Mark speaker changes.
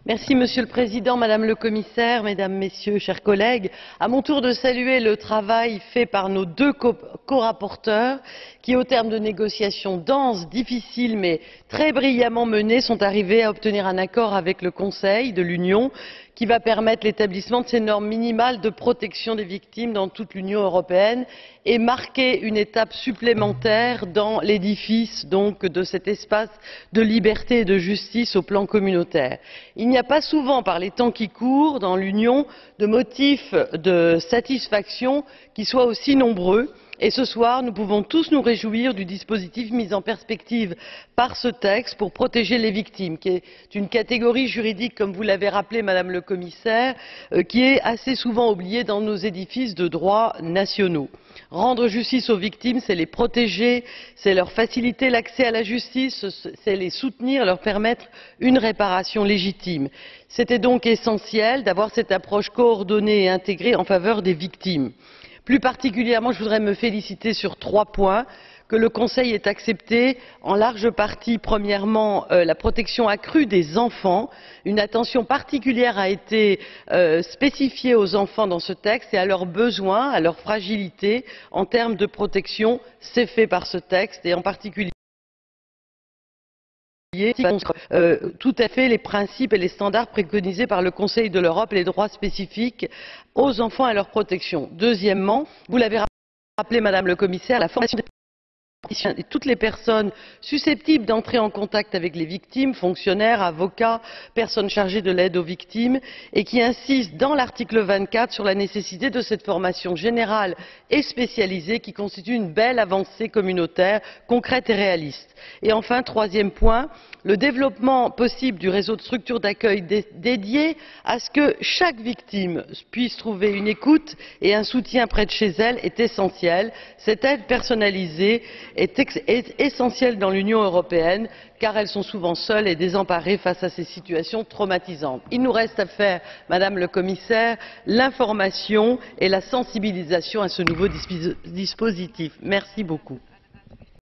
Speaker 1: Merci, Monsieur le Président, Madame le Commissaire, Mesdames, Messieurs, chers collègues. À mon tour de saluer le travail fait par nos deux corapporteurs qui, au terme de négociations denses, difficiles, mais très brillamment menées, sont arrivés à obtenir un accord avec le Conseil de l'Union qui va permettre l'établissement de ces normes minimales de protection des victimes dans toute l'Union européenne et marquer une étape supplémentaire dans l'édifice donc de cet espace de liberté et de justice au plan communautaire. Il n'y a pas souvent, par les temps qui courent dans l'Union, de motifs de satisfaction qui soient aussi nombreux. Et ce soir, nous pouvons tous nous réjouir du dispositif mis en perspective par ce texte pour protéger les victimes, qui est une catégorie juridique, comme vous l'avez rappelé, Madame le Commissaire, qui est assez souvent oubliée dans nos édifices de droit nationaux. Rendre justice aux victimes, c'est les protéger, c'est leur faciliter l'accès à la justice, c'est les soutenir, leur permettre une réparation légitime. C'était donc essentiel d'avoir cette approche coordonnée et intégrée en faveur des victimes. Plus particulièrement, je voudrais me féliciter sur 3 points que le Conseil ait accepté en large partie. Premièrement, la protection accrue des enfants. Une attention particulière a été spécifiée aux enfants dans ce texte et à leurs besoins, à leur fragilité en termes de protection. C'est fait par ce texte et en particulier tout à fait les principes et les standards préconisés par le Conseil de l'Europe et les droits spécifiques aux enfants et leur protection. Deuxièmement, vous l'avez rappelé, Madame le Commissaire, la formation de toutes les personnes susceptibles d'entrer en contact avec les victimes, fonctionnaires, avocats, personnes chargées de l'aide aux victimes, et qui insiste dans l'article 24 sur la nécessité de cette formation générale et spécialisée qui constitue une belle avancée communautaire, concrète et réaliste. Et enfin, troisième point, le développement possible du réseau de structures d'accueil dédiées à ce que chaque victime puisse trouver une écoute et un soutien près de chez elle est essentiel. Cette aide personnalisée est essentielle dans l'Union européenne car elles sont souvent seules et désemparées face à ces situations traumatisantes. Il nous reste à faire, Madame le Commissaire, l'information et la sensibilisation à ce nouveau dispositif. Merci beaucoup.